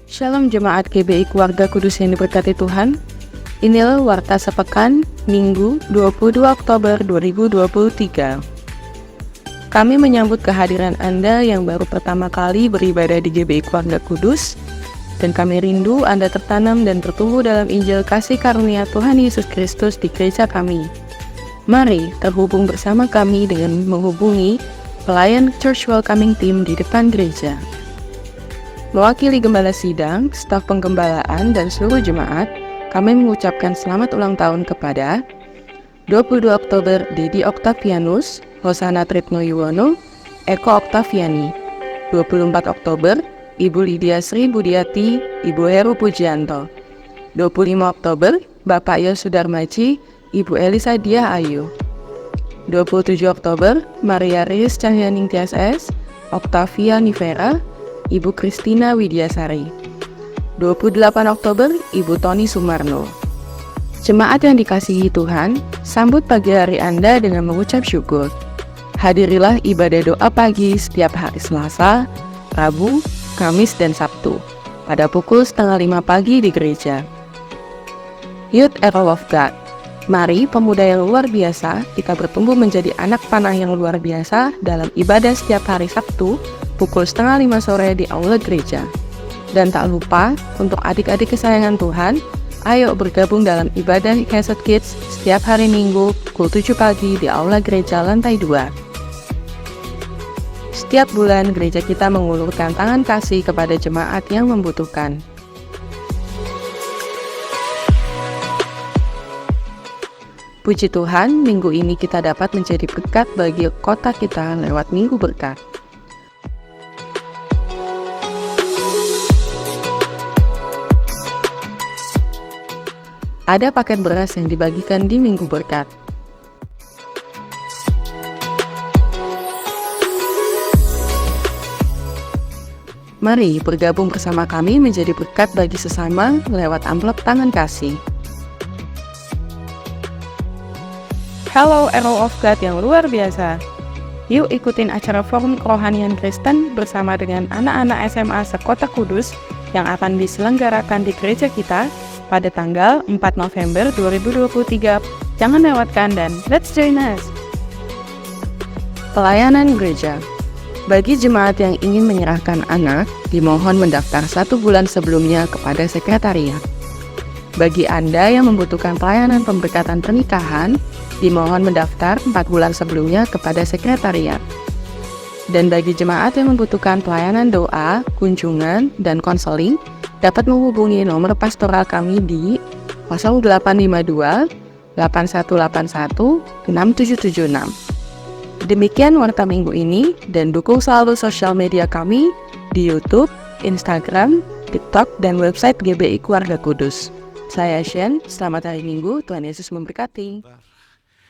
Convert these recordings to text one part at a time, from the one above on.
Shalom jemaat GBI Keluarga Kudus yang diberkati Tuhan. Inilah Warta Sepekan, Minggu 22 Oktober 2023. Kami menyambut kehadiran Anda yang baru pertama kali beribadah di GBI Keluarga Kudus, dan kami rindu Anda tertanam dan bertumbuh dalam Injil kasih karunia Tuhan Yesus Kristus di gereja kami. Mari terhubung bersama kami dengan menghubungi pelayan Church Welcoming Team di depan gereja. Mewakili Gembala Sidang, staf penggembalaan, dan seluruh jemaat, kami mengucapkan selamat ulang tahun kepada 22 Oktober Dedi Oktavianus, Hosana Tritno Yuwono, Eko Oktaviani. 24 Oktober Ibu Lydia Sri Budiati, Ibu Heru Pujianto. 25 Oktober Bapak Yosudarmaji, Ibu Elisa Diah Ayu. 27 Oktober Maria Riz Cahyaning TSS, Octavia Nivera, Ibu Kristina Widyasari. 28 Oktober Ibu Tony Sumarno. Jemaat yang dikasihi Tuhan, sambut pagi hari Anda dengan mengucap syukur. Hadirilah ibadah doa pagi setiap hari Selasa, Rabu, Kamis, dan Sabtu pada pukul 4:30 pagi di gereja. Youth Arrow of God. Mari pemuda yang luar biasa, kita bertumbuh menjadi anak panah yang luar biasa dalam ibadah setiap hari Sabtu pukul 4:30 sore di aula gereja. Dan tak lupa, untuk adik-adik kesayangan Tuhan, ayo bergabung dalam ibadah Chesed Kids setiap hari Minggu pukul 7 pagi di aula gereja lantai 2. Setiap bulan, gereja kita mengulurkan tangan kasih kepada jemaat yang membutuhkan. Puji Tuhan, minggu ini kita dapat menjadi berkat bagi kota kita lewat Minggu Berkat. Ada paket beras yang dibagikan di Minggu Berkat. Mari bergabung bersama kami menjadi berkat bagi sesama lewat amplop tangan kasih. Halo Arrow of God yang luar biasa. Yuk ikutin acara Forum Kerohanian Kristen bersama dengan anak-anak SMA sekota Kudus yang akan diselenggarakan di gereja kita pada tanggal 4 November 2023. Jangan lewatkan dan let's join us. Pelayanan gereja. Bagi jemaat yang ingin menyerahkan anak, dimohon mendaftar 1 bulan sebelumnya kepada sekretariat. Bagi Anda yang membutuhkan pelayanan pemberkatan pernikahan, dimohon mendaftar 4 bulan sebelumnya kepada sekretariat. Dan bagi jemaat yang membutuhkan pelayanan doa, kunjungan, dan konseling, dapat menghubungi nomor pastoral kami di 0852 8181 6776. Demikian warta minggu ini, dan dukung selalu sosial media kami di YouTube, Instagram, TikTok, dan website GBI Keluarga Kudus. Saya Shen, selamat hari Minggu, Tuhan Yesus memberkati.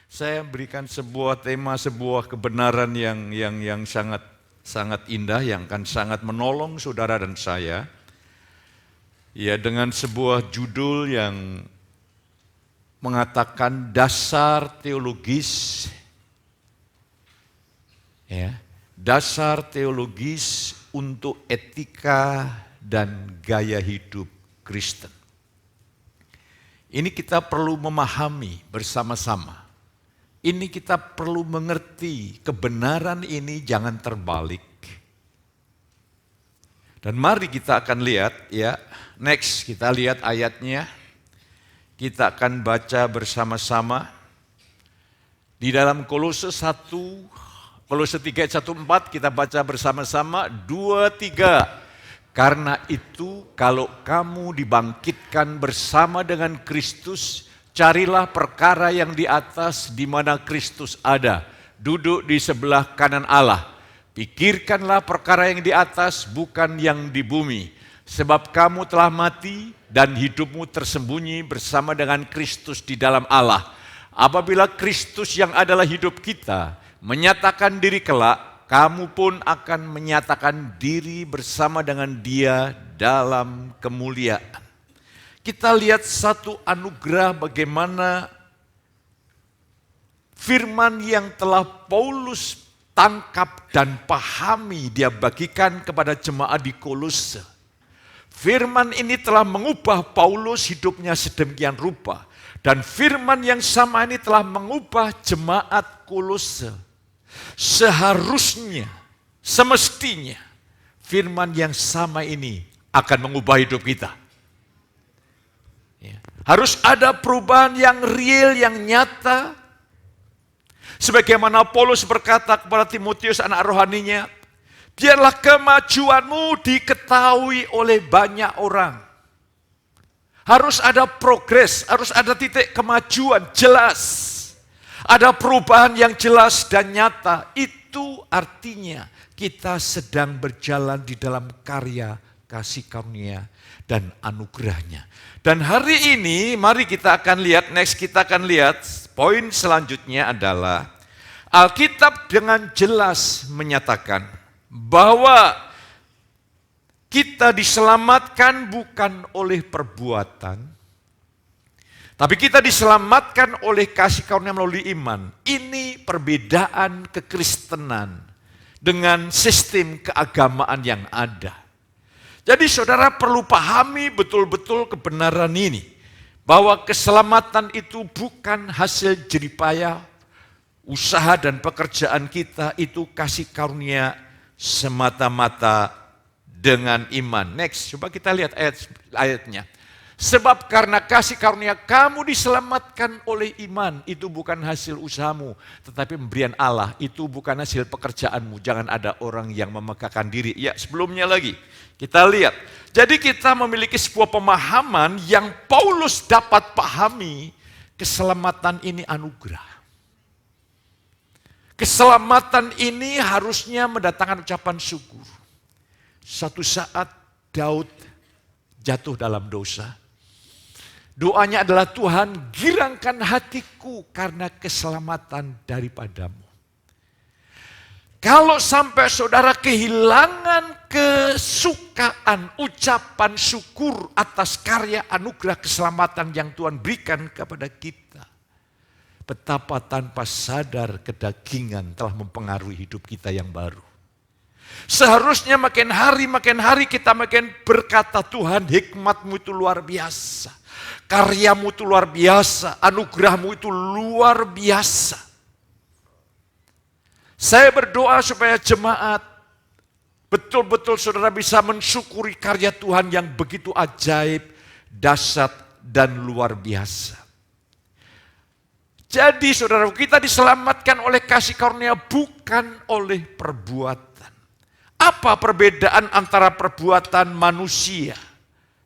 Saya berikan sebuah tema, sebuah kebenaran yang sangat indah, yang akan sangat menolong saudara dan saya. Ya, dengan sebuah judul yang mengatakan dasar teologis, ya, dasar teologis untuk etika dan gaya hidup Kristen. Ini kita perlu memahami bersama-sama. Ini kita perlu mengerti kebenaran ini jangan terbalik. Dan mari kita akan lihat ya, next kita lihat ayatnya. Kita akan baca bersama-sama di dalam Kolose 1, Kolose 3 ayat 1-4 kita baca bersama-sama 2-3. Karena itu kalau kamu dibangkitkan bersama dengan Kristus, carilah perkara yang di atas di mana Kristus ada, duduk di sebelah kanan Allah. Pikirkanlah perkara yang di atas, bukan yang di bumi. Sebab kamu telah mati dan hidupmu tersembunyi bersama dengan Kristus di dalam Allah. Apabila Kristus yang adalah hidup kita menyatakan diri kelak, kamu pun akan menyatakan diri bersama dengan Dia dalam kemuliaan. Kita lihat satu anugerah bagaimana firman yang telah Paulus tangkap dan pahami, dia bagikan kepada jemaat di Kolose. Firman ini telah mengubah Paulus hidupnya sedemikian rupa. Dan firman yang sama ini telah mengubah jemaat Kolose. Seharusnya, semestinya, firman yang sama ini akan mengubah hidup kita. Harus ada perubahan yang real, yang nyata. Sebagaimana Paulus berkata kepada Timotius anak rohaninya, biarlah kemajuanmu diketahui oleh banyak orang. Harus ada progres, harus ada titik kemajuan jelas. Ada perubahan yang jelas dan nyata. Itu artinya kita sedang berjalan di dalam karya kasih karunia dan anugerahnya. Dan hari ini mari kita akan lihat, kita akan lihat poin selanjutnya adalah Alkitab dengan jelas menyatakan bahwa kita diselamatkan bukan oleh perbuatan, tapi kita diselamatkan oleh kasih karunia melalui iman. Ini perbedaan kekristenan dengan sistem keagamaan yang ada. Jadi saudara perlu pahami betul-betul kebenaran ini. Bahwa keselamatan itu bukan hasil jeripaya, usaha dan pekerjaan kita, itu kasih karunia semata-mata dengan iman. Next, coba kita lihat ayatnya. Sebab karena kasih karunia kamu diselamatkan oleh iman. Itu bukan hasil usahamu, tetapi pemberian Allah. Itu bukan hasil pekerjaanmu. Jangan ada orang yang memegahkan diri. Ya, sebelumnya lagi kita lihat. Jadi kita memiliki sebuah pemahaman yang Paulus dapat pahami. Keselamatan ini anugerah. Keselamatan ini harusnya mendatangkan ucapan syukur. Satu saat Daud jatuh dalam dosa. Doanya adalah, Tuhan girangkan hatiku karena keselamatan daripadamu. Kalau sampai saudara kehilangan kesukaan, ucapan syukur atas karya anugerah keselamatan yang Tuhan berikan kepada kita. Betapa tanpa sadar kedagingan telah mempengaruhi hidup kita yang baru. Seharusnya makin hari kita makin berkata, Tuhan hikmat-Mu itu luar biasa. Karyamu itu luar biasa, anugerahmu itu luar biasa. Saya berdoa supaya jemaat, betul-betul saudara bisa mensyukuri karya Tuhan yang begitu ajaib, dahsyat, dan luar biasa. Jadi saudara, kita diselamatkan oleh kasih karunia bukan oleh perbuatan. Apa perbedaan antara perbuatan manusia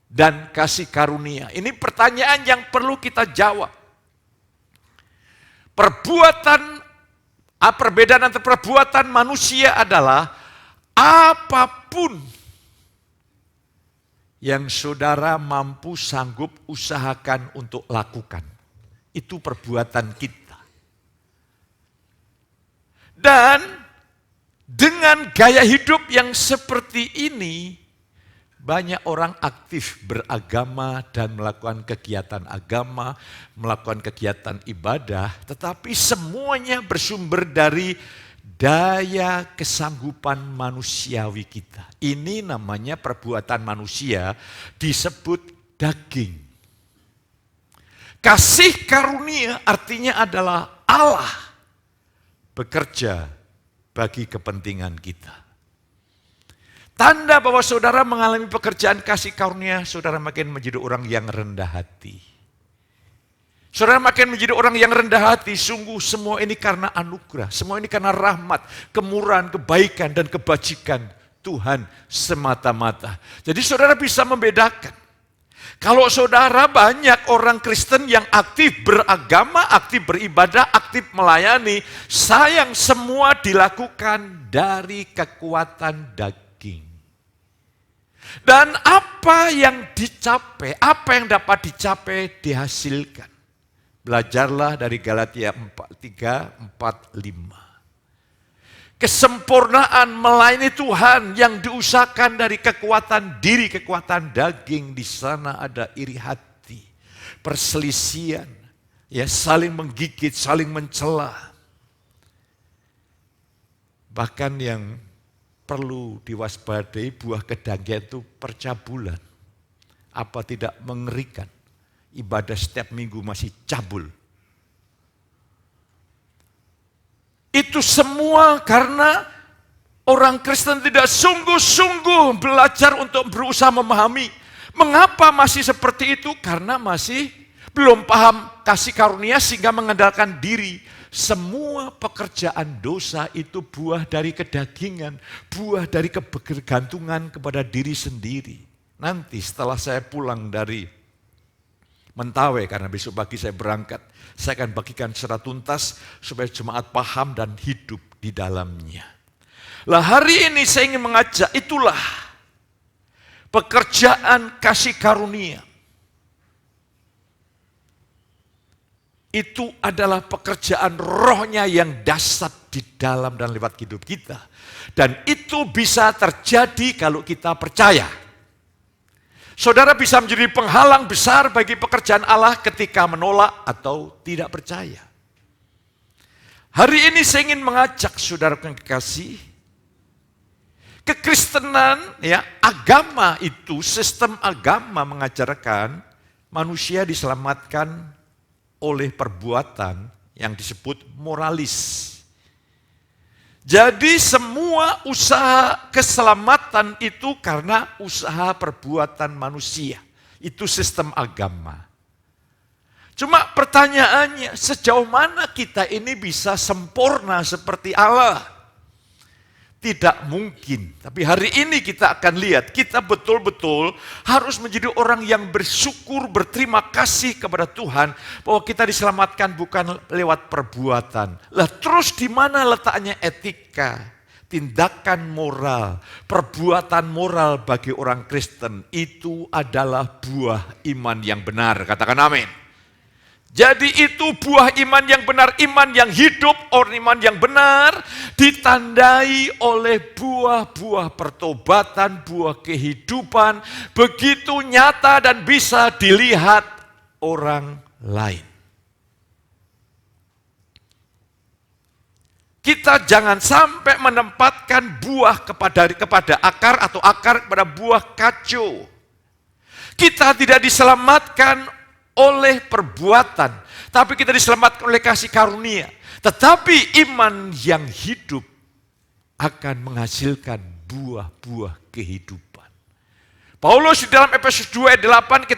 dan kasih karunia? Ini pertanyaan yang perlu kita jawab. Perbedaan antara perbuatan manusia adalah apapun yang saudara mampu sanggup usahakan untuk lakukan. Itu perbuatan kita. Dan dengan gaya hidup yang seperti ini, banyak orang aktif beragama dan melakukan kegiatan agama, melakukan kegiatan ibadah, tetapi semuanya bersumber dari daya kesanggupan manusiawi kita. Ini namanya perbuatan manusia, disebut daging. Kasih karunia artinya adalah Allah bekerja bagi kepentingan kita. Tanda bahwa saudara mengalami pekerjaan kasih karunia, saudara makin menjadi orang yang rendah hati. Saudara makin menjadi orang yang rendah hati, sungguh semua ini karena anugerah, semua ini karena rahmat, kemurahan, kebaikan, dan kebajikan Tuhan semata-mata. Jadi saudara bisa membedakan. Kalau saudara banyak orang Kristen yang aktif beragama, aktif beribadah, aktif melayani, sayang semua dilakukan dari kekuatan daging. Dan apa yang dicapai, apa yang dapat dicapai dihasilkan. Belajarlah dari Galatia 3:4-5. Kesempurnaan melayani Tuhan yang diusahakan dari kekuatan diri, kekuatan daging. Di sana ada iri hati, perselisihan, ya, saling menggigit, saling mencela. Bahkan yang perlu diwaspadai buah kedaging itu percabulan. Apa tidak mengerikan? Ibadah setiap minggu masih cabul. Itu semua karena orang Kristen tidak sungguh-sungguh belajar untuk berusaha memahami. Mengapa masih seperti itu? Karena masih belum paham kasih karunia sehingga mengandalkan diri. Semua pekerjaan dosa itu buah dari kedagingan, buah dari kebergantungan kepada diri sendiri. Nanti setelah saya pulang dari Mentawai, karena besok pagi saya berangkat, saya akan bagikan secara tuntas supaya jemaat paham dan hidup di dalamnya. Lah hari ini saya ingin mengajak, itulah pekerjaan kasih karunia. Itu adalah pekerjaan rohnya yang dahsyat di dalam dan lewat hidup kita. Dan itu bisa terjadi kalau kita percaya. Saudara bisa menjadi penghalang besar bagi pekerjaan Allah ketika menolak atau tidak percaya. Hari ini saya ingin mengajak saudara yang kekasih, kekristenan, ya, agama itu, sistem agama mengajarkan manusia diselamatkan oleh perbuatan yang disebut moralis. Jadi semua usaha keselamatan itu karena usaha perbuatan manusia. Itu sistem agama. Cuma pertanyaannya, sejauh mana kita ini bisa sempurna seperti Allah? Tidak mungkin. Tapi hari ini kita akan lihat, kita betul-betul harus menjadi orang yang bersyukur, berterima kasih kepada Tuhan bahwa kita diselamatkan bukan lewat perbuatan. Lah terus di mana letaknya etika, tindakan moral, perbuatan moral bagi orang Kristen? Itu adalah buah iman yang benar. Katakan amin. Jadi itu buah iman yang benar, iman yang hidup, orang iman yang benar ditandai oleh buah-buah pertobatan, buah kehidupan, begitu nyata dan bisa dilihat orang lain. Kita jangan sampai menempatkan buah kepada akar atau akar kepada buah kacu. Kita tidak diselamatkan oleh perbuatan, tapi kita diselamatkan oleh kasih karunia. Tetapi iman yang hidup akan menghasilkan buah-buah kehidupan. Paulus di dalam Efesus 2 ayat 8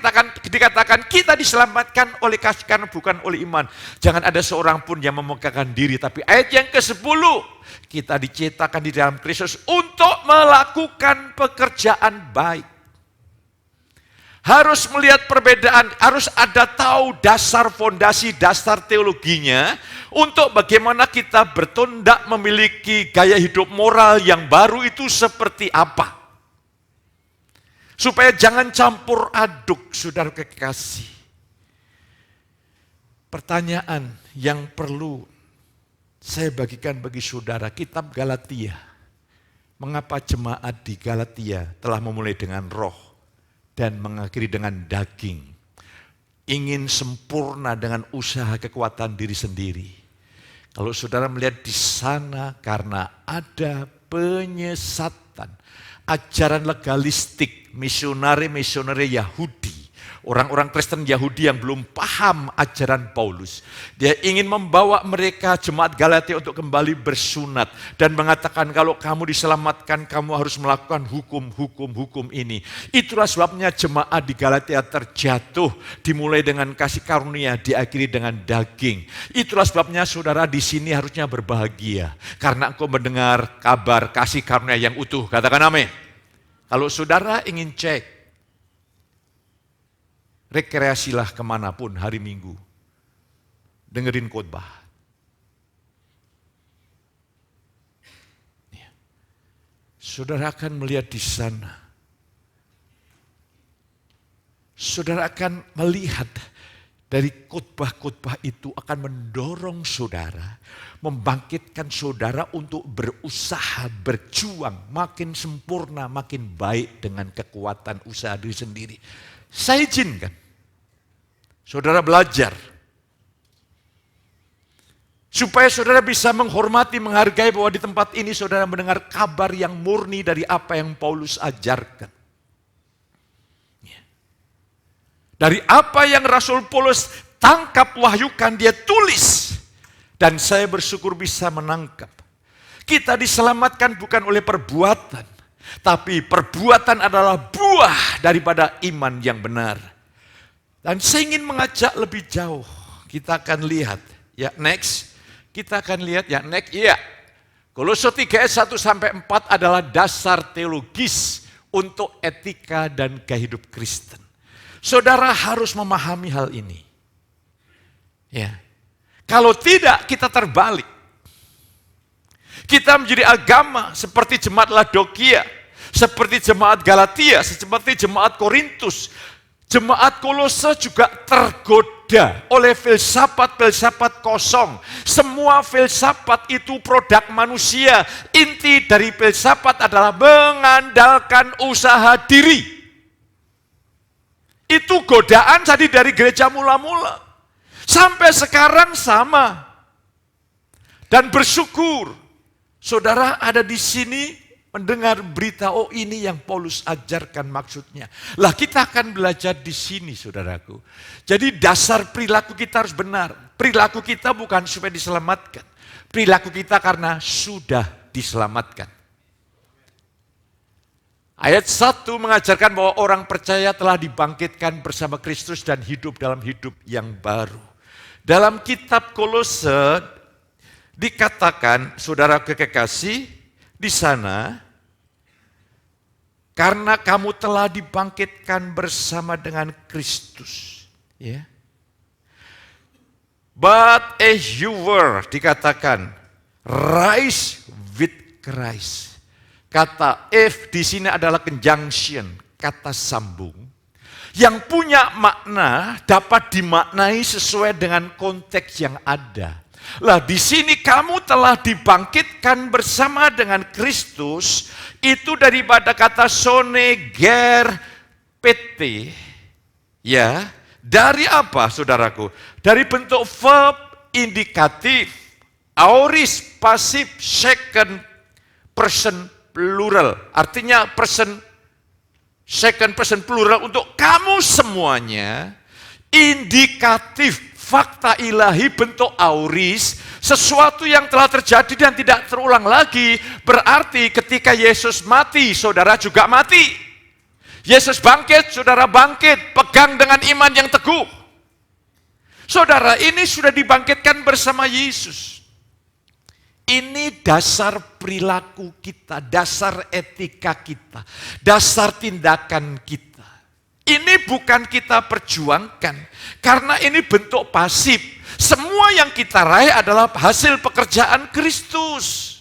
dikatakan kita diselamatkan oleh kasih karunia bukan oleh iman. Jangan ada seorang pun yang memegahkan diri. Tapi ayat yang ke-10, kita diciptakan di dalam Kristus untuk melakukan pekerjaan baik. Harus melihat perbedaan, harus ada tahu dasar fondasi, dasar teologinya untuk bagaimana kita bertindak memiliki gaya hidup moral yang baru itu seperti apa. Supaya jangan campur aduk, saudara kekasih. Pertanyaan yang perlu saya bagikan bagi saudara, kitab Galatia. Mengapa jemaat di Galatia telah memulai dengan roh dan mengakhiri dengan daging, ingin sempurna dengan usaha kekuatan diri sendiri. Kalau saudara melihat di sana karena ada penyesatan, ajaran legalistik, misionari-misionari Yahudi, orang-orang Kristen Yahudi yang belum paham ajaran Paulus. Dia ingin membawa mereka jemaat Galatia untuk kembali bersunat dan mengatakan kalau kamu diselamatkan kamu harus melakukan hukum ini. Itulah sebabnya jemaat di Galatia terjatuh, dimulai dengan kasih karunia, diakhiri dengan daging. Itulah sebabnya saudara di sini harusnya berbahagia karena engkau mendengar kabar kasih karunia yang utuh. Katakan amin. Kalau saudara ingin cek, rekreasilah kemanapun hari Minggu. Dengerin khotbah. Saudara akan melihat di sana. Saudara akan melihat dari khotbah-khotbah itu akan mendorong saudara, membangkitkan saudara untuk berusaha, berjuang, makin sempurna, makin baik dengan kekuatan usaha diri sendiri. Saya izinkan saudara belajar supaya saudara bisa menghormati, menghargai bahwa di tempat ini saudara mendengar kabar yang murni dari apa yang Paulus ajarkan. Dari apa yang Rasul Paulus tangkap, wahyukan, dia tulis. Dan saya bersyukur bisa menangkap. Kita diselamatkan bukan oleh perbuatan, tapi perbuatan adalah buah daripada iman yang benar. Dan saya ingin mengajak lebih jauh. Kita akan lihat, ya next. Kita akan lihat, ya next, iya. Kolose 3 ayat 1-4 adalah dasar teologis untuk etika dan kehidup Kristen. Saudara harus memahami hal ini. Ya. Kalau tidak, kita terbalik. Kita menjadi agama seperti jemaat Laodikia, seperti jemaat Galatia, seperti jemaat Korintus. Jemaat Kolose juga tergoda oleh filsafat-filsafat kosong. Semua filsafat itu produk manusia. Inti dari filsafat adalah mengandalkan usaha diri. Itu godaan tadi dari gereja mula-mula. Sampai sekarang sama. Dan bersyukur, saudara ada di sini mendengar berita, oh ini yang Paulus ajarkan maksudnya. Lah kita akan belajar di sini saudaraku. Jadi dasar perilaku kita harus benar. Perilaku kita bukan supaya diselamatkan. Perilaku kita karena sudah diselamatkan. Ayat 1 mengajarkan bahwa orang percaya telah dibangkitkan bersama Kristus dan hidup dalam hidup yang baru. Dalam kitab Kolose dikatakan, saudara kekasih, di sana, karena kamu telah dibangkitkan bersama dengan Kristus. Ya. But as you were, dikatakan, rise with Christ. Kata if di sini adalah conjunction, kata sambung. Yang punya makna dapat dimaknai sesuai dengan konteks yang ada. Lah di sini kamu telah dibangkitkan bersama dengan Kristus, itu daripada kata soneger pt. Ya, dari apa saudaraku? Dari bentuk verb indikatif, aorist, pasif, second person plural, artinya second person plural untuk kamu semuanya, indikatif, fakta ilahi bentuk auris, sesuatu yang telah terjadi dan tidak terulang lagi, berarti ketika Yesus mati, saudara juga mati. Yesus bangkit, saudara bangkit, pegang dengan iman yang teguh. Saudara, ini sudah dibangkitkan bersama Yesus. Ini dasar perilaku kita, dasar etika kita, dasar tindakan kita. Ini bukan kita perjuangkan, karena ini bentuk pasif. Semua yang kita raih adalah hasil pekerjaan Kristus.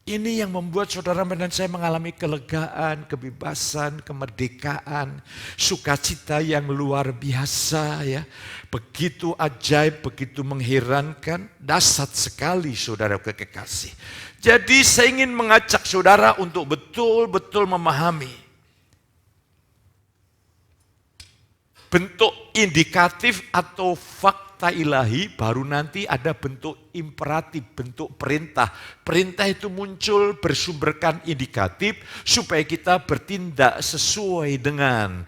Ini yang membuat saudara dan saya mengalami kelegaan, kebebasan, kemerdekaan, sukacita yang luar biasa ya. Begitu ajaib, begitu mengherankan, dahsyat sekali saudara kekasih. Jadi saya ingin mengajak saudara untuk betul-betul memahami bentuk indikatif atau fakta ilahi, baru nanti ada bentuk imperatif, bentuk perintah. Perintah itu muncul bersumberkan indikatif supaya kita bertindak sesuai dengan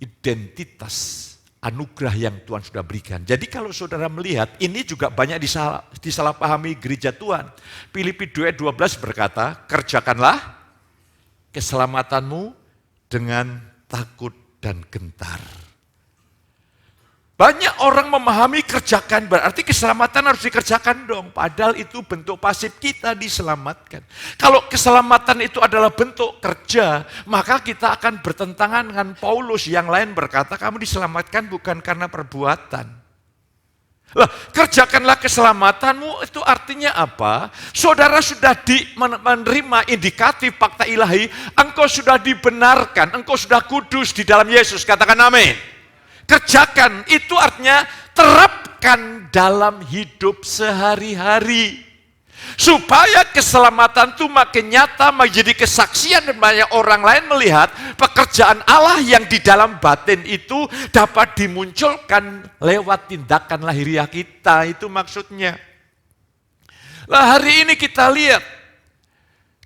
identitas anugerah yang Tuhan sudah berikan. Jadi kalau saudara melihat, ini juga banyak disalahpahami gereja Tuhan. Filipi 2:12 berkata, kerjakanlah keselamatanmu dengan takut dan gentar. Banyak orang memahami kerjakan berarti keselamatan harus dikerjakan dong. Padahal itu bentuk pasif, kita diselamatkan. Kalau keselamatan itu adalah bentuk kerja, maka kita akan bertentangan dengan Paulus yang lain berkata, kamu diselamatkan bukan karena perbuatan. Lah, kerjakanlah keselamatanmu itu artinya apa? Saudara sudah menerima indikatif fakta ilahi, engkau sudah dibenarkan, engkau sudah kudus di dalam Yesus. Katakan amin. Kerjakan itu artinya terapkan dalam hidup sehari-hari. Supaya keselamatan itu makin nyata, menjadi kesaksian dan banyak orang lain melihat pekerjaan Allah yang di dalam batin itu dapat dimunculkan lewat tindakan lahiriah kita, itu maksudnya. Lah hari ini kita lihat,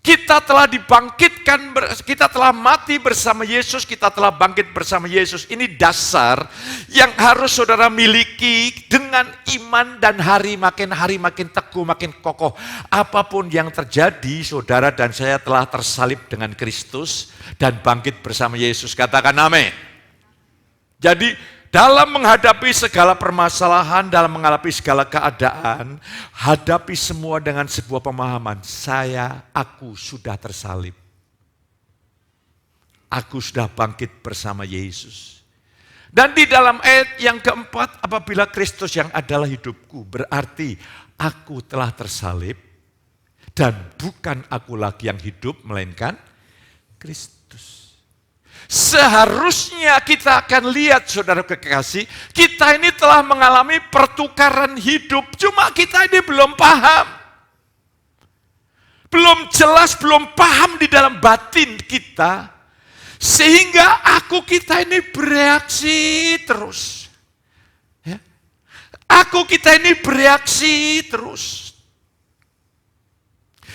Kita telah dibangkitkan, kita telah mati bersama Yesus, kita telah bangkit bersama Yesus. Ini dasar yang harus saudara miliki dengan iman dan hari makin teguh, makin kokoh. Apapun yang terjadi, saudara dan saya telah tersalib dengan Kristus dan bangkit bersama Yesus. Katakan amin. Jadi dalam menghadapi segala permasalahan, dalam menghadapi segala keadaan, hadapi semua dengan sebuah pemahaman. Aku sudah tersalib. Aku sudah bangkit bersama Yesus. Dan di dalam ayat yang keempat, apabila Kristus yang adalah hidupku, berarti aku telah tersalib, dan bukan aku lagi yang hidup, melainkan Kristus. Seharusnya kita akan lihat, saudara kekasih, kita ini telah mengalami pertukaran hidup, cuma kita ini belum paham. Belum jelas, belum paham di dalam batin kita, sehingga kita ini bereaksi terus. Ya. Kita ini bereaksi terus.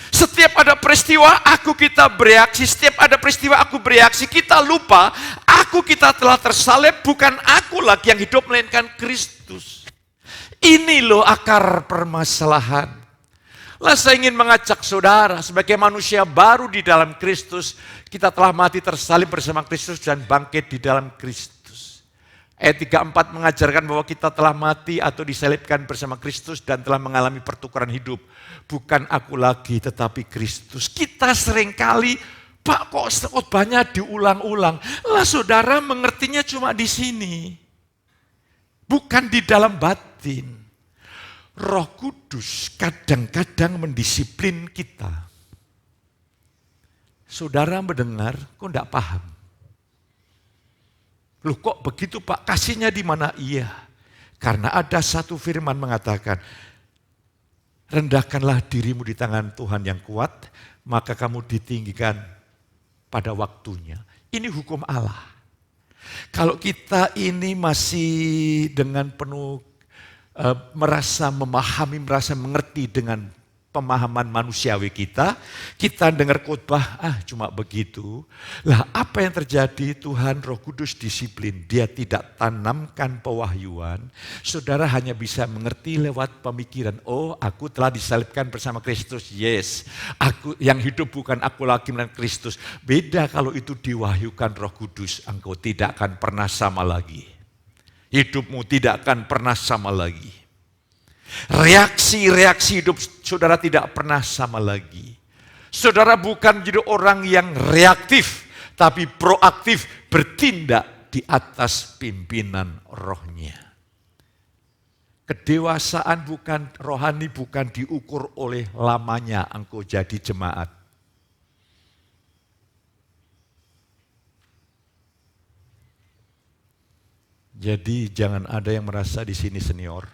Setiap ada peristiwa, kita bereaksi. Setiap ada peristiwa, aku bereaksi. Kita lupa, kita telah tersalib. Bukan aku lagi yang hidup, melainkan Kristus. Ini loh akar permasalahan. Saya ingin mengajak saudara, sebagai manusia baru di dalam Kristus, kita telah mati tersalib bersama Kristus dan bangkit di dalam Kristus. Ayat 34 mengajarkan bahwa kita telah mati atau disalibkan bersama Kristus dan telah mengalami pertukaran hidup. Bukan aku lagi, tetapi Kristus. Kita seringkali, Pak, kok khotbahnya diulang-ulang. Saudara mengertinya cuma di sini. Bukan di dalam batin. Roh Kudus kadang-kadang mendisiplin kita. Saudara mendengar, kok enggak paham? Loh kok begitu Pak, kasihnya di mana? Iya, karena ada satu firman mengatakan, rendahkanlah dirimu di tangan Tuhan yang kuat, maka kamu ditinggikan pada waktunya. Ini hukum Allah. Kalau kita ini masih dengan penuh merasa memahami, merasa mengerti dengan pemahaman manusiawi kita dengar khotbah, cuma begitu. Apa yang terjadi? Tuhan Roh Kudus disiplin, dia tidak tanamkan pewahyuan. Saudara hanya bisa mengerti lewat pemikiran, aku telah disalibkan bersama Kristus, yes. Aku yang hidup bukan aku lagi, melainkan Kristus. Beda kalau itu diwahyukan Roh Kudus, engkau tidak akan pernah sama lagi. Hidupmu tidak akan pernah sama lagi. Reaksi hidup saudara tidak pernah sama lagi. Saudara bukan jadi orang yang reaktif, tapi proaktif, bertindak di atas pimpinan rohnya. Kedewasaan bukan rohani, bukan diukur oleh lamanya engkau jadi jemaat. Jadi jangan ada yang merasa di sini senior.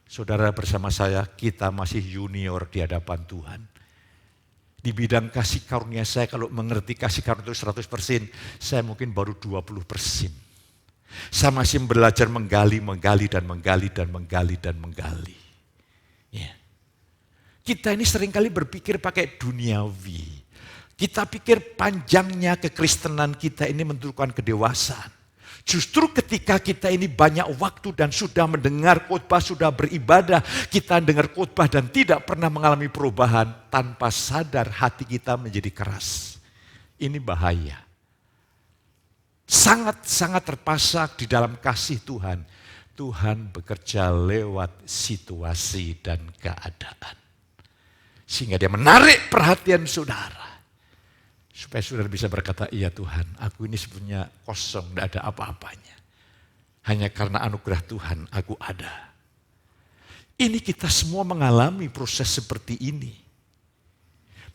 Saudara bersama saya, kita masih junior di hadapan Tuhan. Di bidang kasih karunia saya, kalau mengerti kasih karunia itu 100%, saya mungkin baru 20%. Saya masih belajar menggali. Ya. Kita ini seringkali berpikir pakai duniawi. Kita pikir panjangnya kekristenan kita ini menentukan kedewasaan. Justru ketika kita ini banyak waktu dan sudah mendengar khotbah, sudah beribadah, kita dengar khotbah dan tidak pernah mengalami perubahan, tanpa sadar hati kita menjadi keras. Ini bahaya. Sangat-sangat terpasak di dalam kasih Tuhan. Tuhan bekerja lewat situasi dan keadaan. Sehingga dia menarik perhatian saudara. Supaya saudara bisa berkata, iya Tuhan, aku ini sebenarnya kosong, tidak ada apa-apanya. Hanya karena anugerah Tuhan, aku ada. Ini kita semua mengalami proses seperti ini.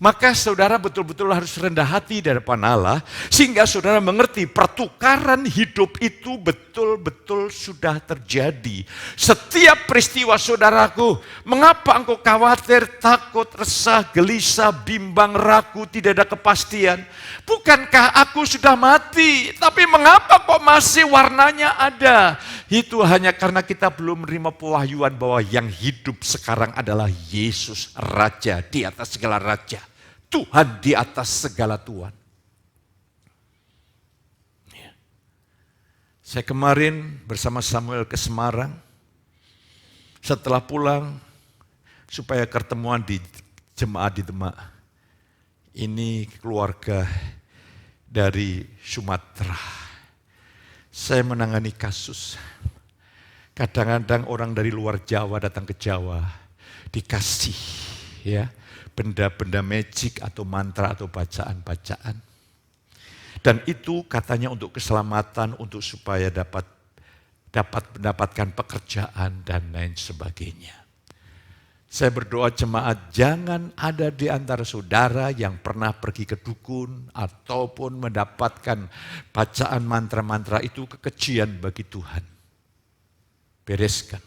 Maka saudara betul-betul harus rendah hati di hadapan Allah, sehingga saudara mengerti pertukaran hidup itu betul-betul sudah terjadi. Setiap peristiwa saudaraku, mengapa engkau khawatir, takut, resah, gelisah, bimbang, ragu, tidak ada kepastian? Bukankah aku sudah mati, tapi mengapa kok masih warnanya ada? Itu hanya karena kita belum menerima pewahyuan bahwa yang hidup sekarang adalah Yesus Raja di atas segala raja. Tuhan di atas segala Tuhan. Saya kemarin bersama Samuel ke Semarang. Setelah pulang, supaya ketemuan di jemaat di Demak. Ini keluarga dari Sumatera. Saya menangani kasus. Kadang-kadang orang dari luar Jawa datang ke Jawa, dikasih ya benda-benda magic atau mantra atau bacaan-bacaan. Dan itu katanya untuk keselamatan, untuk supaya dapat mendapatkan pekerjaan dan lain sebagainya. Saya berdoa jemaat, jangan ada di antara saudara yang pernah pergi ke dukun ataupun mendapatkan bacaan mantra-mantra itu kekejian bagi Tuhan. Bereskan.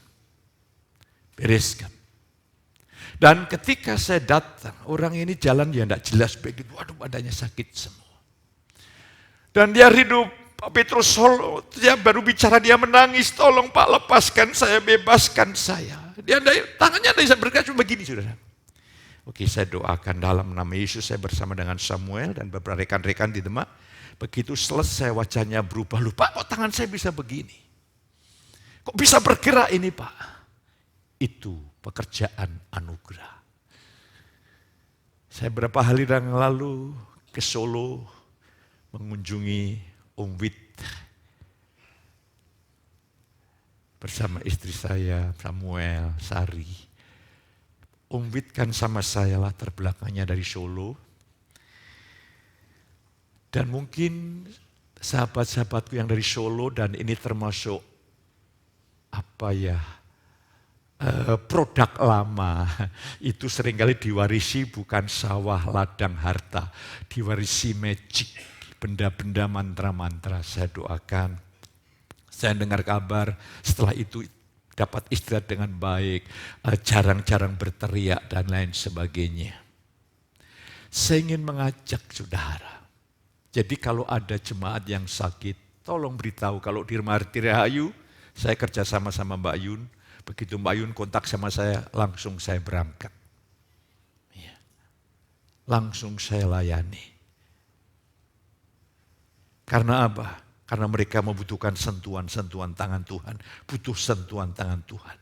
Bereskan. Dan ketika saya datang, orang ini jalan ya tidak jelas begitu, waduh badannya sakit semua. Dan dia hidup, Pak Petrus Solo, dia baru bicara, dia menangis, tolong Pak lepaskan saya, bebaskan saya. Dia tangannya bisa bergerak cuma begini, saudara. Oke, saya doakan dalam nama Yesus, saya bersama dengan Samuel dan beberapa rekan-rekan di Demak. Begitu selesai wajahnya berubah, lupa kok tangan saya bisa begini. Kok bisa bergerak ini Pak? Itu pekerjaan anugerah. Saya beberapa hari yang lalu ke Solo, mengunjungi Om Wit bersama istri saya, Samuel, Sari. Om Wit kan sama saya latar belakangnya dari Solo. Dan mungkin sahabat-sahabatku yang dari Solo, dan ini termasuk produk lama, itu seringkali diwarisi bukan sawah ladang harta, diwarisi magic, benda-benda mantra-mantra. Saya doakan, saya dengar kabar setelah itu dapat istirahat dengan baik, jarang-jarang berteriak dan lain sebagainya. Saya ingin mengajak saudara, jadi kalau ada jemaat yang sakit, tolong beritahu. Kalau di Rumah Rahayu, saya kerja sama Mbak Yun, begitu Mbak Yun kontak sama saya, langsung saya berangkat. Ya. Langsung saya layani. Karena apa? Karena mereka membutuhkan sentuhan-sentuhan tangan Tuhan. Butuh sentuhan tangan Tuhan.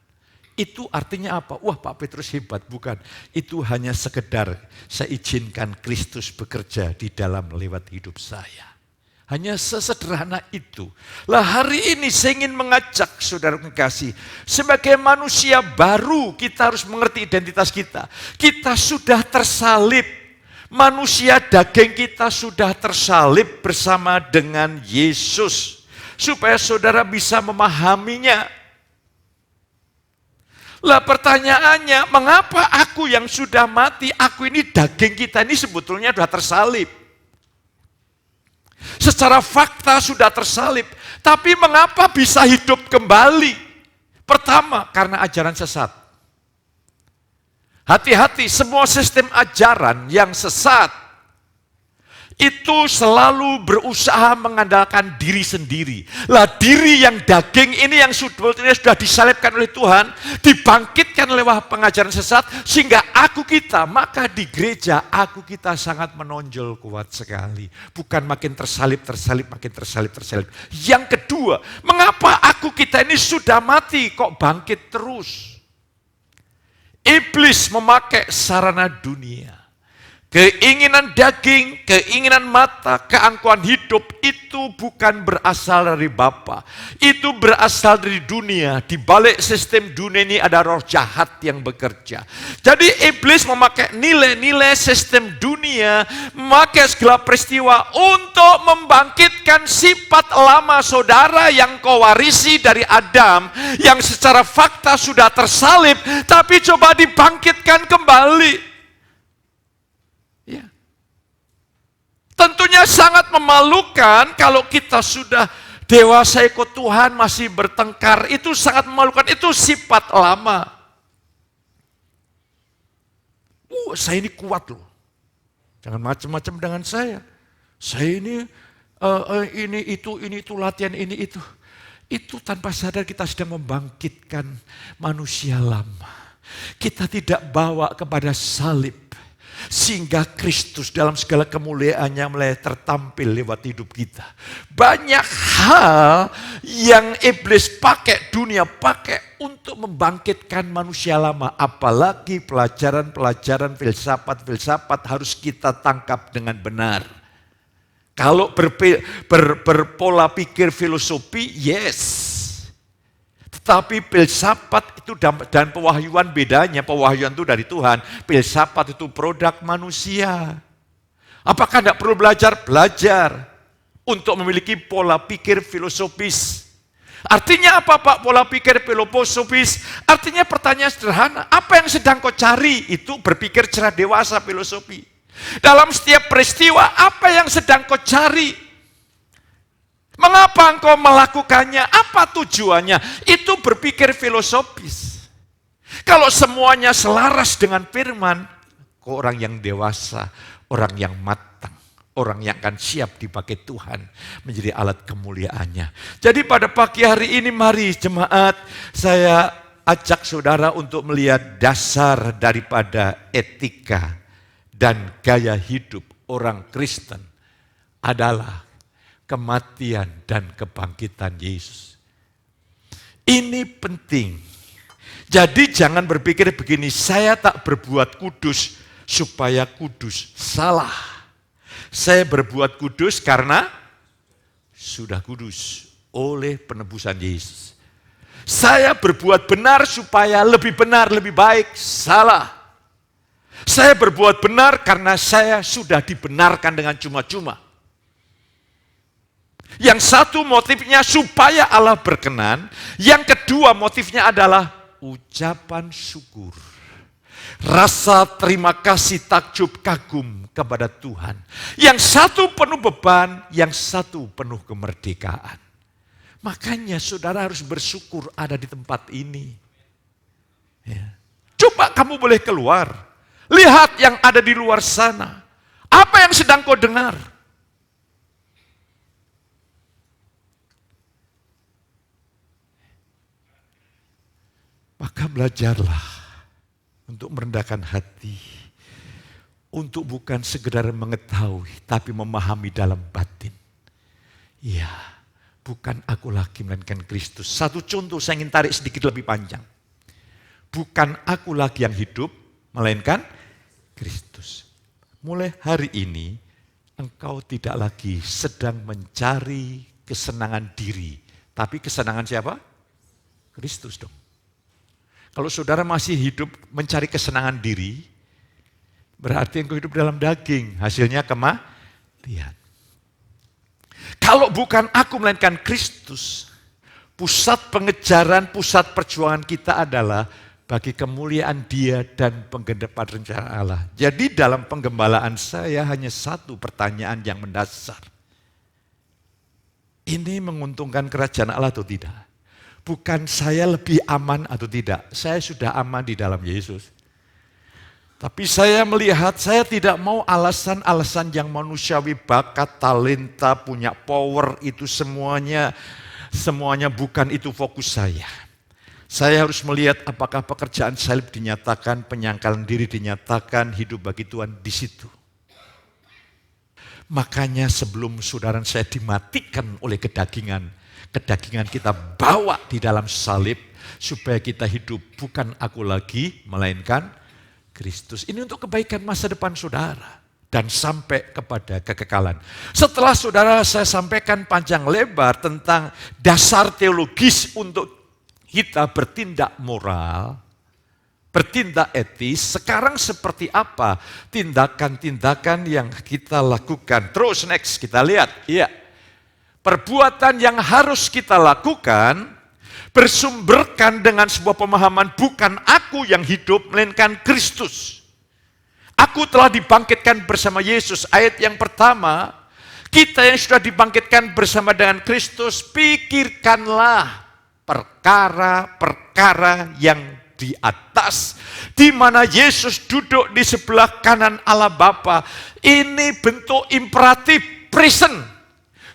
Itu artinya apa? Wah Pak Petrus hebat. Bukan. Itu hanya sekedar saya izinkan Kristus bekerja di dalam lewat hidup saya. Hanya sesederhana itu. Lah hari ini saya ingin mengajak saudara kekasih. Sebagai manusia baru kita harus mengerti identitas kita. Kita sudah tersalib. Manusia daging kita sudah tersalib bersama dengan Yesus. Supaya saudara bisa memahaminya. Lah pertanyaannya, mengapa aku yang sudah mati, aku ini daging kita ini sebetulnya sudah tersalib. Secara fakta sudah tersalib, tapi mengapa bisa hidup kembali? Pertama, karena ajaran sesat. Hati-hati, semua sistem ajaran yang sesat itu selalu berusaha mengandalkan diri sendiri. Lah diri yang daging ini yang sudah disalibkan oleh Tuhan, dibangkitkan lewat pengajaran sesat, sehingga aku kita, maka di gereja aku kita sangat menonjol kuat sekali. Bukan makin tersalib, makin tersalib. Yang kedua, mengapa aku kita ini sudah mati kok bangkit terus? Iblis memakai sarana dunia. Keinginan daging, keinginan mata, keangkuhan hidup itu bukan berasal dari Bapa. Itu berasal dari dunia. Di balik sistem dunia ini ada roh jahat yang bekerja. Jadi iblis memakai nilai-nilai sistem dunia, memakai segala peristiwa untuk membangkitkan sifat lama saudara yang kau warisi dari Adam, yang secara fakta sudah tersalib, tapi coba dibangkitkan kembali. Ya. Tentunya sangat memalukan kalau kita sudah dewasa ikut Tuhan masih bertengkar. Itu sangat memalukan, itu sifat lama. Saya ini kuat loh. Jangan macam-macam dengan saya. Saya ini itu latihan ini itu. Itu tanpa sadar kita sedang membangkitkan manusia lama. Kita tidak bawa kepada salib. Sehingga Kristus dalam segala kemuliaannya mulai tertampil lewat hidup kita. Banyak hal yang iblis pakai, dunia pakai untuk membangkitkan manusia lama. Apalagi pelajaran-pelajaran filsafat harus kita tangkap dengan benar. Kalau berpola pikir filosofi, yes. Tetapi filsafat itu dan pewahyuan bedanya, pewahyuan itu dari Tuhan, filsafat itu produk manusia. Apakah tidak perlu belajar? Belajar untuk memiliki pola pikir filosofis. Artinya apa Pak pola pikir filosofis? Artinya pertanyaan sederhana, apa yang sedang kau cari? Itu berpikir secara dewasa filosofi. Dalam setiap peristiwa, apa yang sedang kau cari? Mengapa engkau melakukannya? Apa tujuannya? Itu berpikir filosofis. Kalau semuanya selaras dengan firman, kau orang yang dewasa, orang yang matang, orang yang akan siap dipakai Tuhan menjadi alat kemuliaannya. Jadi pada pagi hari ini mari jemaat, saya ajak saudara untuk melihat dasar daripada etika dan gaya hidup orang Kristen adalah kematian dan kebangkitan Yesus. Ini penting. Jadi jangan berpikir begini, saya tak berbuat kudus supaya kudus. Salah. Saya berbuat kudus karena sudah kudus oleh penebusan Yesus. Saya berbuat benar supaya lebih benar, lebih baik. Salah. Saya berbuat benar karena saya sudah dibenarkan dengan cuma-cuma. Yang satu motifnya supaya Allah berkenan, yang kedua motifnya adalah ucapan syukur. Rasa terima kasih, takjub, kagum kepada Tuhan. Yang satu penuh beban, yang satu penuh kemerdekaan. Makanya saudara harus bersyukur ada di tempat ini. Ya. Coba kamu boleh keluar. Lihat yang ada di luar sana. Apa yang sedang kau dengar? Maka belajarlah untuk merendahkan hati. Untuk bukan sekedar mengetahui, tapi memahami dalam batin. Ya, bukan aku lagi melainkan Kristus. Satu contoh saya ingin tarik sedikit lebih panjang. Bukan aku lagi yang hidup, melainkan Kristus. Mulai hari ini, engkau tidak lagi sedang mencari kesenangan diri. Tapi kesenangan siapa? Kristus dong. Kalau saudara masih hidup mencari kesenangan diri, berarti engkau hidup dalam daging. Hasilnya kematian. Kalau bukan aku melainkan Kristus, pusat pengejaran, pusat perjuangan kita adalah bagi kemuliaan Dia dan penggenapan rencana Allah. Jadi dalam penggembalaan saya hanya satu pertanyaan yang mendasar. Ini menguntungkan kerajaan Allah atau tidak? Bukan saya lebih aman atau tidak. Saya sudah aman di dalam Yesus. Tapi saya melihat, saya tidak mau alasan-alasan yang manusiawi, bakat, talenta, punya power, itu semuanya bukan itu fokus saya. Saya harus melihat apakah pekerjaan salib dinyatakan, penyangkalan diri dinyatakan, hidup bagi Tuhan di situ. Makanya sebelum saudara saya dimatikan oleh kedagingan kita bawa di dalam salib, supaya kita hidup bukan aku lagi, melainkan Kristus. Ini untuk kebaikan masa depan saudara. Dan sampai kepada kekekalan. Setelah saudara saya sampaikan panjang lebar tentang dasar teologis untuk kita bertindak moral, bertindak etis, sekarang seperti apa tindakan-tindakan yang kita lakukan. Terus next kita lihat, ya. Perbuatan yang harus kita lakukan bersumberkan dengan sebuah pemahaman bukan aku yang hidup, melainkan Kristus. Aku telah dibangkitkan bersama Yesus. Ayat yang pertama, kita yang sudah dibangkitkan bersama dengan Kristus, pikirkanlah perkara-perkara yang di atas, di mana Yesus duduk di sebelah kanan Allah Bapa. Ini bentuk imperatif, present.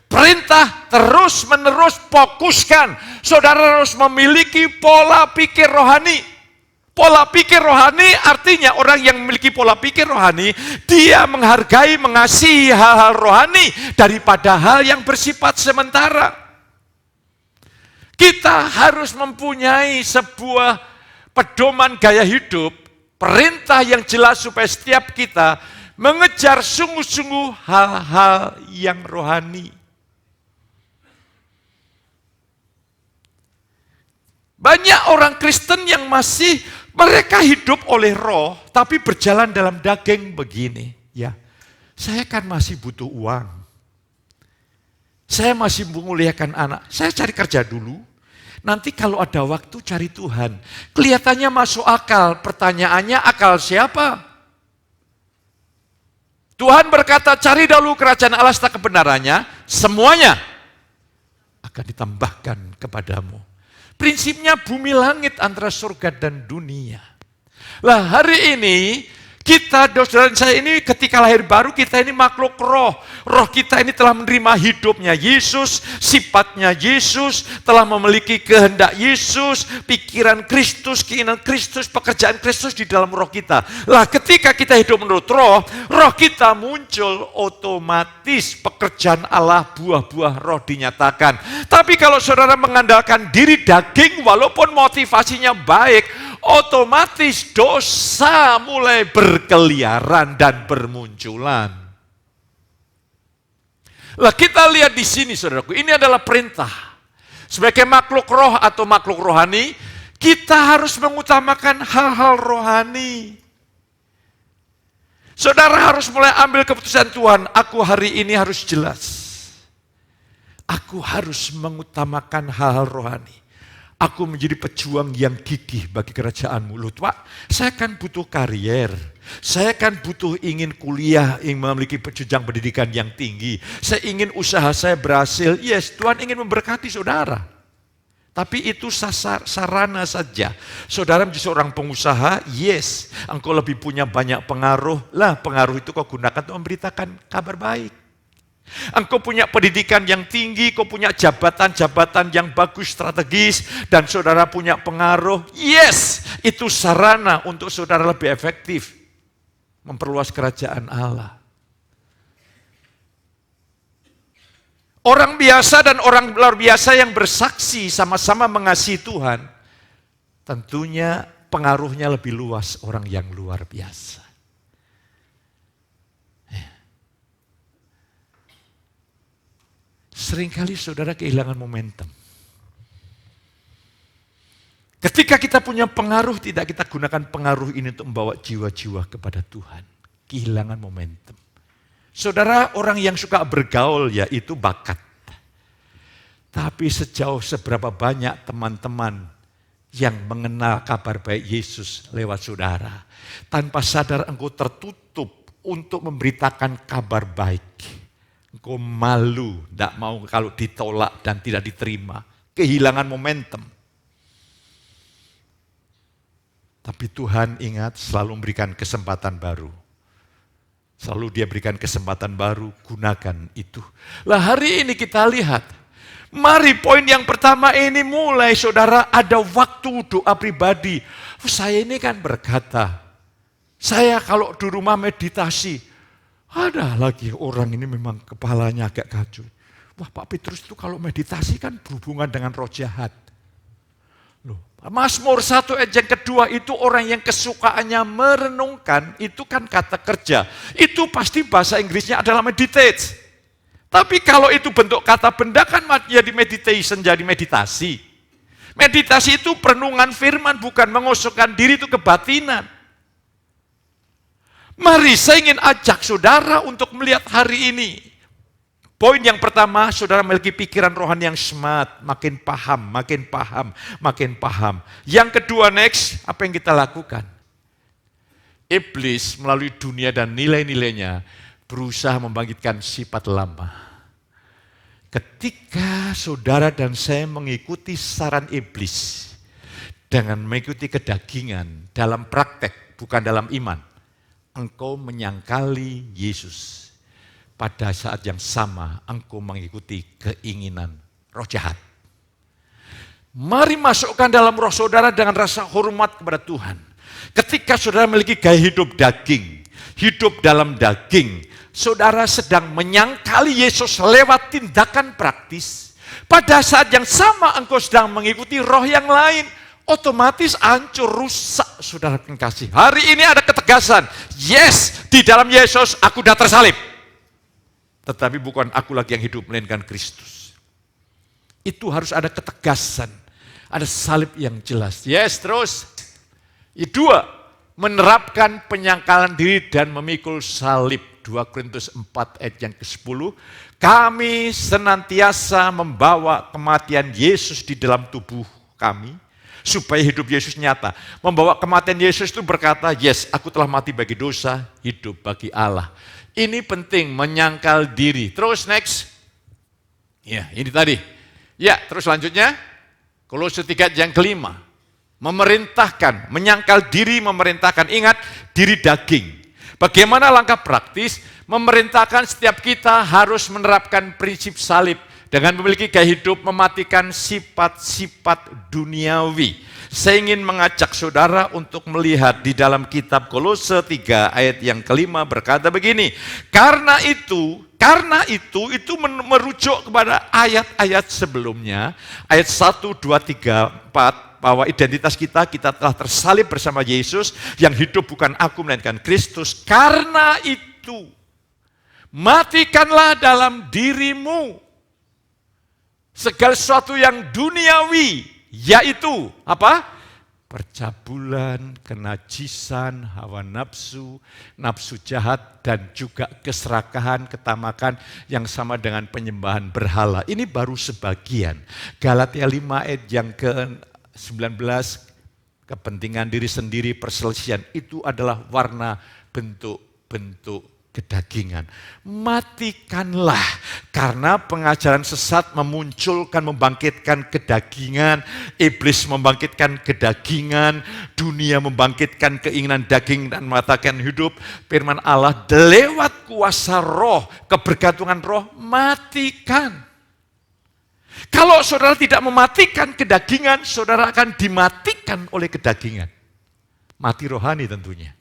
Perintah terus-menerus fokuskan. Saudara harus memiliki pola pikir rohani. Pola pikir rohani artinya orang yang memiliki pola pikir rohani, dia menghargai, mengasihi hal-hal rohani daripada hal yang bersifat sementara. Kita harus mempunyai sebuah pedoman gaya hidup, perintah yang jelas supaya setiap kita mengejar sungguh-sungguh hal-hal yang rohani. Banyak orang Kristen yang masih mereka hidup oleh roh, tapi berjalan dalam daging begini. Ya, saya kan masih butuh uang. Saya masih memuliakan anak. Saya cari kerja dulu. Nanti kalau ada waktu cari Tuhan. Kelihatannya masuk akal. Pertanyaannya akal siapa? Tuhan berkata, cari dahulu kerajaan Allah serta kebenarannya. Semuanya akan ditambahkan kepadamu. Prinsipnya bumi langit antara surga dan dunia. Lah hari ini kita, saudara saya ini ketika lahir baru kita ini makhluk roh. Roh kita ini telah menerima hidupnya Yesus, sifatnya Yesus, telah memiliki kehendak Yesus, pikiran Kristus, keinginan Kristus, pekerjaan Kristus di dalam roh kita. Lah ketika kita hidup menurut roh, roh kita muncul otomatis pekerjaan Allah, buah-buah roh dinyatakan. Tapi kalau saudara mengandalkan diri daging walaupun motivasinya baik, otomatis dosa mulai berkeliaran dan bermunculan. Lah kita lihat di sini saudaraku, ini adalah perintah. Sebagai makhluk roh atau makhluk rohani, kita harus mengutamakan hal-hal rohani. Saudara harus mulai ambil keputusan Tuhan, aku hari ini harus jelas. Aku harus mengutamakan hal-hal rohani. Aku menjadi pejuang yang gigih bagi kerajaanmu. Loh Pak, saya kan butuh karier. Saya kan butuh ingin kuliah, ingin memiliki jenjang pendidikan yang tinggi. Saya ingin usaha saya berhasil. Yes, Tuhan ingin memberkati saudara. Tapi itu sarana saja. Saudara menjadi seorang pengusaha, yes. Engkau lebih punya banyak pengaruh. Lah pengaruh itu kau gunakan untuk memberitakan kabar baik. Engkau punya pendidikan yang tinggi, kau punya jabatan-jabatan yang bagus, strategis, dan saudara punya pengaruh. Yes, itu sarana untuk saudara lebih efektif memperluas kerajaan Allah. Orang biasa dan orang luar biasa yang bersaksi sama-sama mengasihi Tuhan, tentunya pengaruhnya lebih luas orang yang luar biasa. Seringkali saudara kehilangan momentum. Ketika kita punya pengaruh, tidak kita gunakan pengaruh ini untuk membawa jiwa-jiwa kepada Tuhan. Kehilangan momentum. Saudara, orang yang suka bergaul ya itu bakat. Tapi sejauh seberapa banyak teman-teman yang mengenal kabar baik Yesus lewat saudara. Tanpa sadar engkau tertutup untuk memberitakan kabar baik. Engkau malu, tidak mau kalau ditolak dan tidak diterima. Kehilangan momentum. Tapi Tuhan ingat selalu memberikan kesempatan baru. Selalu dia berikan kesempatan baru, gunakan itu. Lah hari ini kita lihat, mari poin yang pertama ini mulai saudara ada waktu doa pribadi. Saya ini kan berkata, saya kalau di rumah meditasi, ada lagi orang ini memang kepalanya agak kacau. Wah Pak Petrus itu kalau meditasi kan berhubungan dengan roh jahat. Loh, Mazmur 1 ayat yang kedua itu orang yang kesukaannya merenungkan, itu kan kata kerja. Itu pasti bahasa Inggrisnya adalah meditate. Tapi kalau itu bentuk kata benda kan jadi meditation, jadi meditasi. Meditasi itu perenungan firman, bukan mengosongkan diri, itu kebatinan. Mari saya ingin ajak saudara untuk melihat hari ini. Poin yang pertama, saudara memiliki pikiran rohani yang smart, makin paham, makin paham, makin paham. Yang kedua next, apa yang kita lakukan? Iblis melalui dunia dan nilai-nilainya berusaha membangkitkan sifat lama. Ketika saudara dan saya mengikuti saran iblis dengan mengikuti kedagingan dalam praktek, bukan dalam iman, engkau menyangkali Yesus. Pada saat yang sama, engkau mengikuti keinginan roh jahat. Mari masukkan dalam roh saudara dengan rasa hormat kepada Tuhan. Ketika saudara memiliki gaya hidup daging, hidup dalam daging, saudara sedang menyangkali Yesus lewat tindakan praktis. Pada saat yang sama engkau sedang mengikuti roh yang lain, otomatis hancur, rusak saudara kekasih. Hari ini ada ketegasan, yes, di dalam Yesus aku sudah tersalib. Tetapi bukan aku lagi yang hidup, melainkan Kristus. Itu harus ada ketegasan, ada salib yang jelas. Yes, terus. Dua, menerapkan penyangkalan diri dan memikul salib. 2 Korintus 4 ayat yang ke-10. Kami senantiasa membawa kematian Yesus di dalam tubuh kami, supaya hidup Yesus nyata. Membawa kematian Yesus itu berkata, yes, aku telah mati bagi dosa, hidup bagi Allah. Ini penting, menyangkal diri. Terus next. Ya, ini tadi. Ya, terus selanjutnya. Kolose 3 yang kelima. Memerintahkan, menyangkal diri, memerintahkan. Ingat, diri daging. Bagaimana langkah praktis? Memerintahkan setiap kita harus menerapkan prinsip salib dengan memiliki gaya hidup mematikan sifat-sifat duniawi. Saya ingin mengajak saudara untuk melihat di dalam kitab Kolose 3 ayat yang kelima berkata begini, karena itu merujuk kepada ayat-ayat sebelumnya, ayat 1, 2, 3, 4, bahwa identitas kita telah tersalib bersama Yesus, yang hidup bukan aku melainkan Kristus. Karena itu, matikanlah dalam dirimu segala sesuatu yang duniawi, yaitu apa? Percabulan, kenajisan, hawa nafsu, nafsu jahat, dan juga keserakahan, ketamakan yang sama dengan penyembahan berhala. Ini baru sebagian. Galatia 5 ayat yang ke-19, kepentingan diri sendiri, perselisihan, itu adalah warna bentuk-bentuk kedagingan. Matikanlah, karena pengajaran sesat memunculkan, membangkitkan kedagingan, iblis membangkitkan kedagingan, dunia membangkitkan keinginan daging dan mematikan hidup. Firman Allah lewat kuasa roh, kebergantungan roh, matikan. Kalau saudara tidak mematikan kedagingan, saudara akan dimatikan oleh kedagingan. Mati rohani tentunya.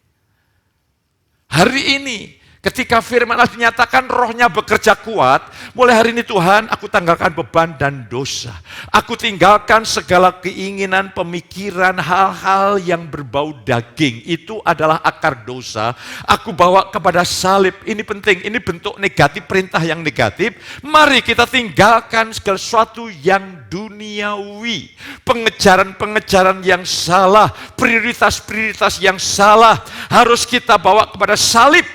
Hari ini, ketika firman Allah dinyatakan rohnya bekerja kuat, mulai hari ini Tuhan, aku tanggalkan beban dan dosa. Aku tinggalkan segala keinginan, pemikiran, hal-hal yang berbau daging. Itu adalah akar dosa. Aku bawa kepada salib. Ini penting, ini bentuk negatif, perintah yang negatif. Mari kita tinggalkan segala sesuatu yang duniawi. Pengejaran-pengejaran yang salah, prioritas-prioritas yang salah, harus kita bawa kepada salib.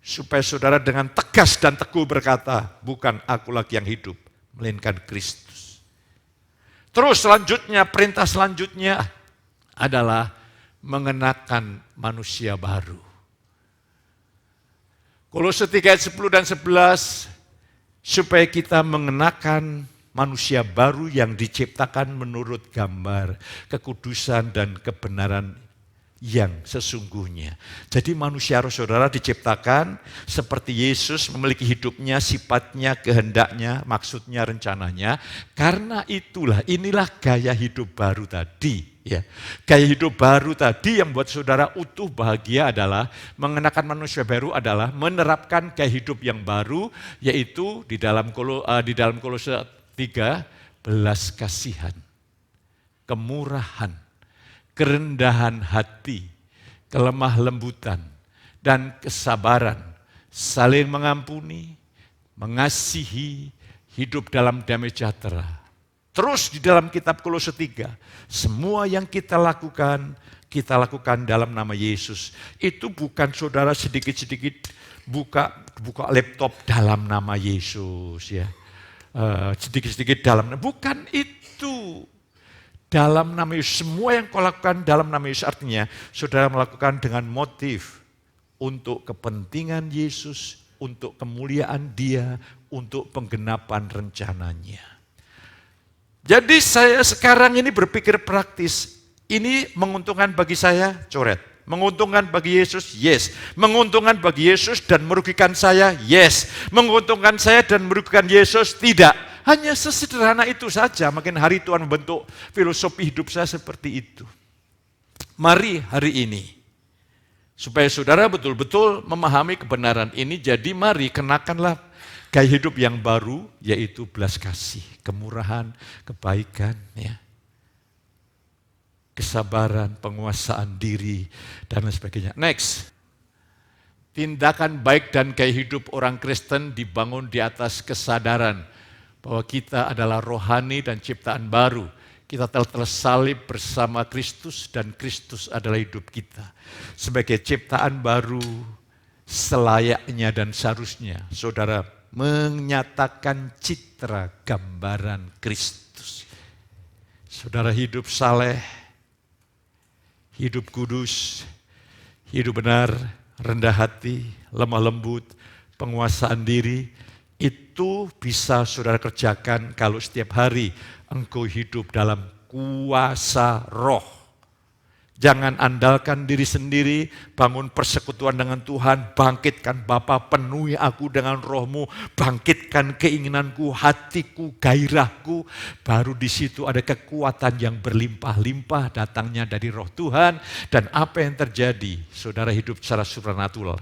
Supaya saudara dengan tegas dan teguh berkata, bukan aku lagi yang hidup, melainkan Kristus. Terus selanjutnya, perintah selanjutnya adalah mengenakan manusia baru. Kolose 3 ayat 10 dan 11, supaya kita mengenakan manusia baru yang diciptakan menurut gambar kekudusan dan kebenaran yang sesungguhnya. Jadi manusia roh saudara diciptakan seperti Yesus, memiliki hidupnya, sifatnya, kehendaknya, maksudnya, rencananya. Karena inilah gaya hidup baru tadi. Ya. Gaya hidup baru tadi yang buat saudara utuh bahagia adalah mengenakan manusia baru, adalah menerapkan gaya hidup yang baru, yaitu di dalam Kolose 3, belas kasihan, kemurahan, kerendahan hati, kelemah lembutan, dan kesabaran, saling mengampuni, mengasihi, hidup dalam damai sejahtera. Terus di dalam kitab Kolose 3, semua yang kita lakukan dalam nama Yesus. Itu bukan saudara sedikit-sedikit buka laptop dalam nama Yesus, ya. Sedikit-sedikit dalam, bukan itu. Dalam nama Yesus, semua yang kau lakukan dalam nama Yesus, artinya saudara melakukan dengan motif untuk kepentingan Yesus, untuk kemuliaan Dia, untuk penggenapan rencananya. Jadi saya sekarang ini berpikir praktis, ini menguntungkan bagi saya, coret. Menguntungkan bagi Yesus, yes. Menguntungkan bagi Yesus dan merugikan saya, yes. Menguntungkan saya dan merugikan Yesus, tidak. Hanya sesederhana itu saja, makin hari Tuhan membentuk filosofi hidup saya seperti itu. Mari hari ini, supaya saudara betul-betul memahami kebenaran ini, jadi mari kenakanlah gaya hidup yang baru, yaitu belas kasih, kemurahan, kebaikan, ya, kesabaran, penguasaan diri, dan lain sebagainya. Next. Tindakan baik dan gaya hidup orang Kristen dibangun di atas kesadaran bahwa kita adalah rohani dan ciptaan baru. Kita telah tersalib bersama Kristus dan Kristus adalah hidup kita. Sebagai ciptaan baru, selayaknya dan seharusnya saudara menyatakan citra gambaran Kristus. Saudara hidup saleh, hidup kudus, hidup benar, rendah hati, lemah lembut, penguasaan diri, itu bisa saudara kerjakan kalau setiap hari engkau hidup dalam kuasa roh. Jangan andalkan diri sendiri, bangun persekutuan dengan Tuhan, bangkitkan Bapa, penuhi aku dengan rohmu, bangkitkan keinginanku, hatiku, gairahku. Baru di situ ada kekuatan yang berlimpah-limpah datangnya dari roh Tuhan. Dan apa yang terjadi? Saudara hidup secara supranatural.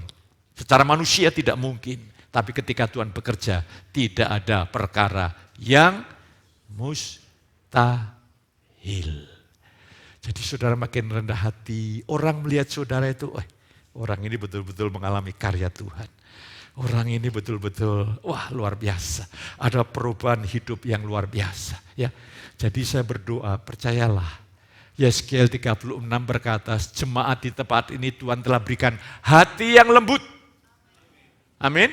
Secara manusia tidak mungkin, tapi ketika Tuhan bekerja, tidak ada perkara yang mustahil. Jadi saudara makin rendah hati, orang melihat saudara itu, orang ini betul-betul mengalami karya Tuhan. Orang ini betul-betul, wah luar biasa. Ada perubahan hidup yang luar biasa. Ya, jadi saya berdoa, percayalah. Yeskiel 36 berkata, jemaat di tempat ini Tuhan telah berikan hati yang lembut. Amin.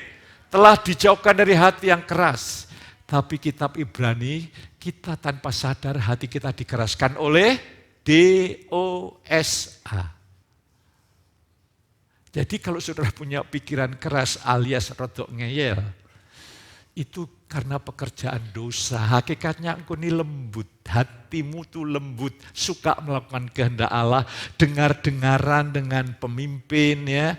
Telah dijauhkan dari hati yang keras. Tapi kitab Ibrani, kita tanpa sadar hati kita dikeraskan oleh dosa. Jadi kalau saudara punya pikiran keras alias rodok ngeyel, itu karena pekerjaan dosa. Hakikatnya engkau ini lembut, hatimu tuh lembut, suka melakukan kehendak Allah, dengar-dengaran dengan pemimpin, ya.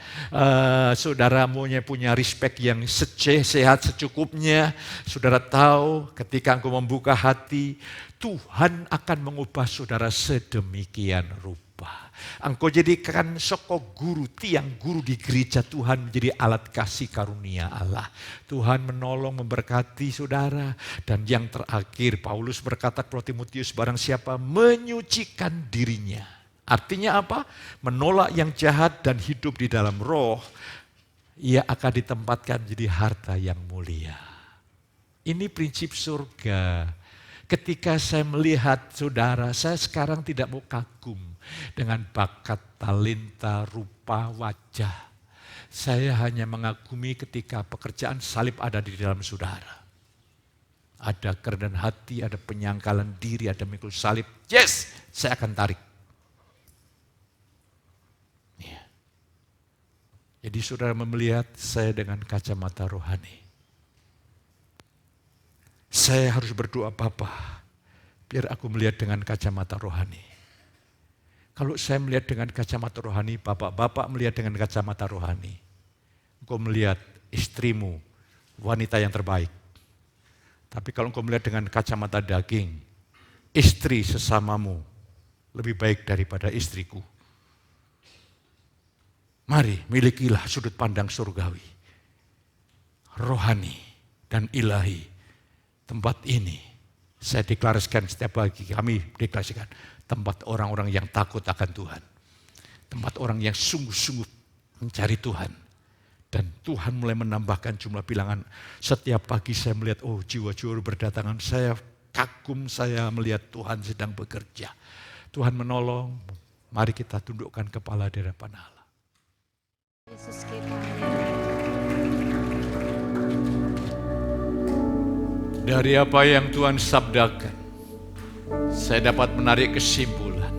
Saudara punya respect yang sehat secukupnya. Saudara tahu ketika engkau membuka hati, Tuhan akan mengubah saudara sedemikian rupa. Engkau jadikan soko guru, tiang guru di gereja Tuhan menjadi alat kasih karunia Allah. Tuhan menolong, memberkati saudara. Dan yang terakhir, Paulus berkata kepada Timotius, barang siapa menyucikan dirinya. Artinya apa? Menolak yang jahat dan hidup di dalam roh, ia akan ditempatkan jadi harta yang mulia. Ini prinsip surga. Ketika saya melihat saudara, saya sekarang tidak mau kagum dengan bakat, talenta, rupa, wajah. Saya hanya mengagumi ketika pekerjaan salib ada di dalam saudara. Ada kerendahan hati, ada penyangkalan diri, ada mikul salib. Yes, saya akan tarik. Ya. Jadi saudara melihat saya dengan kacamata rohani. Saya harus berdoa, Bapa, biar aku melihat dengan kacamata rohani. Kalau saya melihat dengan kacamata rohani, Bapak melihat dengan kacamata rohani. Engkau melihat istrimu, wanita yang terbaik. Tapi kalau engkau melihat dengan kacamata daging, istri sesamamu lebih baik daripada istriku. Mari, milikilah sudut pandang surgawi, rohani dan ilahi. Tempat ini, saya deklarasikan setiap pagi, kami deklarasikan tempat orang-orang yang takut akan Tuhan. Tempat orang yang sungguh-sungguh mencari Tuhan. Dan Tuhan mulai menambahkan jumlah bilangan. Setiap pagi saya melihat, jiwa-jiwa berdatangan. Saya kagum, saya melihat Tuhan sedang bekerja. Tuhan menolong, mari kita tundukkan kepala di hadapan Allah. Yesus kita. Dari apa yang Tuhan sabdakan, saya dapat menarik kesimpulan.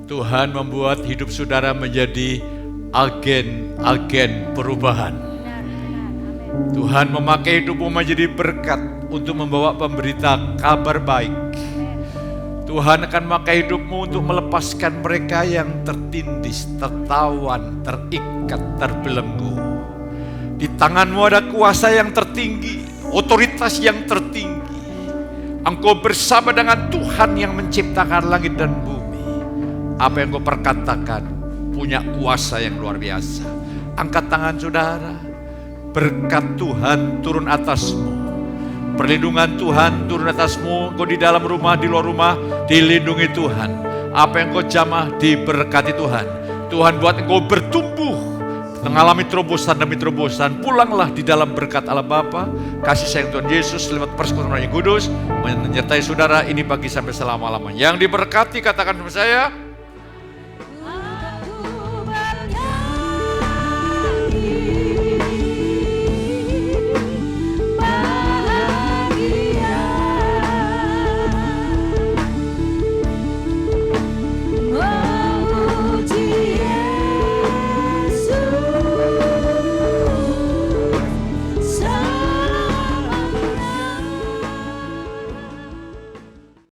Tuhan membuat hidup saudara menjadi agen-agen perubahan. Tuhan memakai hidupmu menjadi berkat untuk membawa pemberita kabar baik. Tuhan akan memakai hidupmu untuk melepaskan mereka yang tertindis, tertawan, terikat, terbelenggu. Di tanganmu ada kuasa yang tertinggi, otoritas yang tertinggi. Engkau bersama dengan Tuhan yang menciptakan langit dan bumi. Apa yang kau perkatakan punya kuasa yang luar biasa. Angkat tangan saudara. Berkat Tuhan turun atasmu. Perlindungan Tuhan turun atasmu. Kau di dalam rumah, di luar rumah, dilindungi Tuhan. Apa yang kau jamah diberkati Tuhan. Tuhan buat engkau bertumbuh, mengalami terobosan demi terobosan. Pulanglah di dalam berkat Allah Bapa, kasih sayang Tuhan Yesus lewat persekutuan Roh yang Kudus menyertai saudara ini pagi sampai selama-lamanya. Yang diberkati katakan sama saya,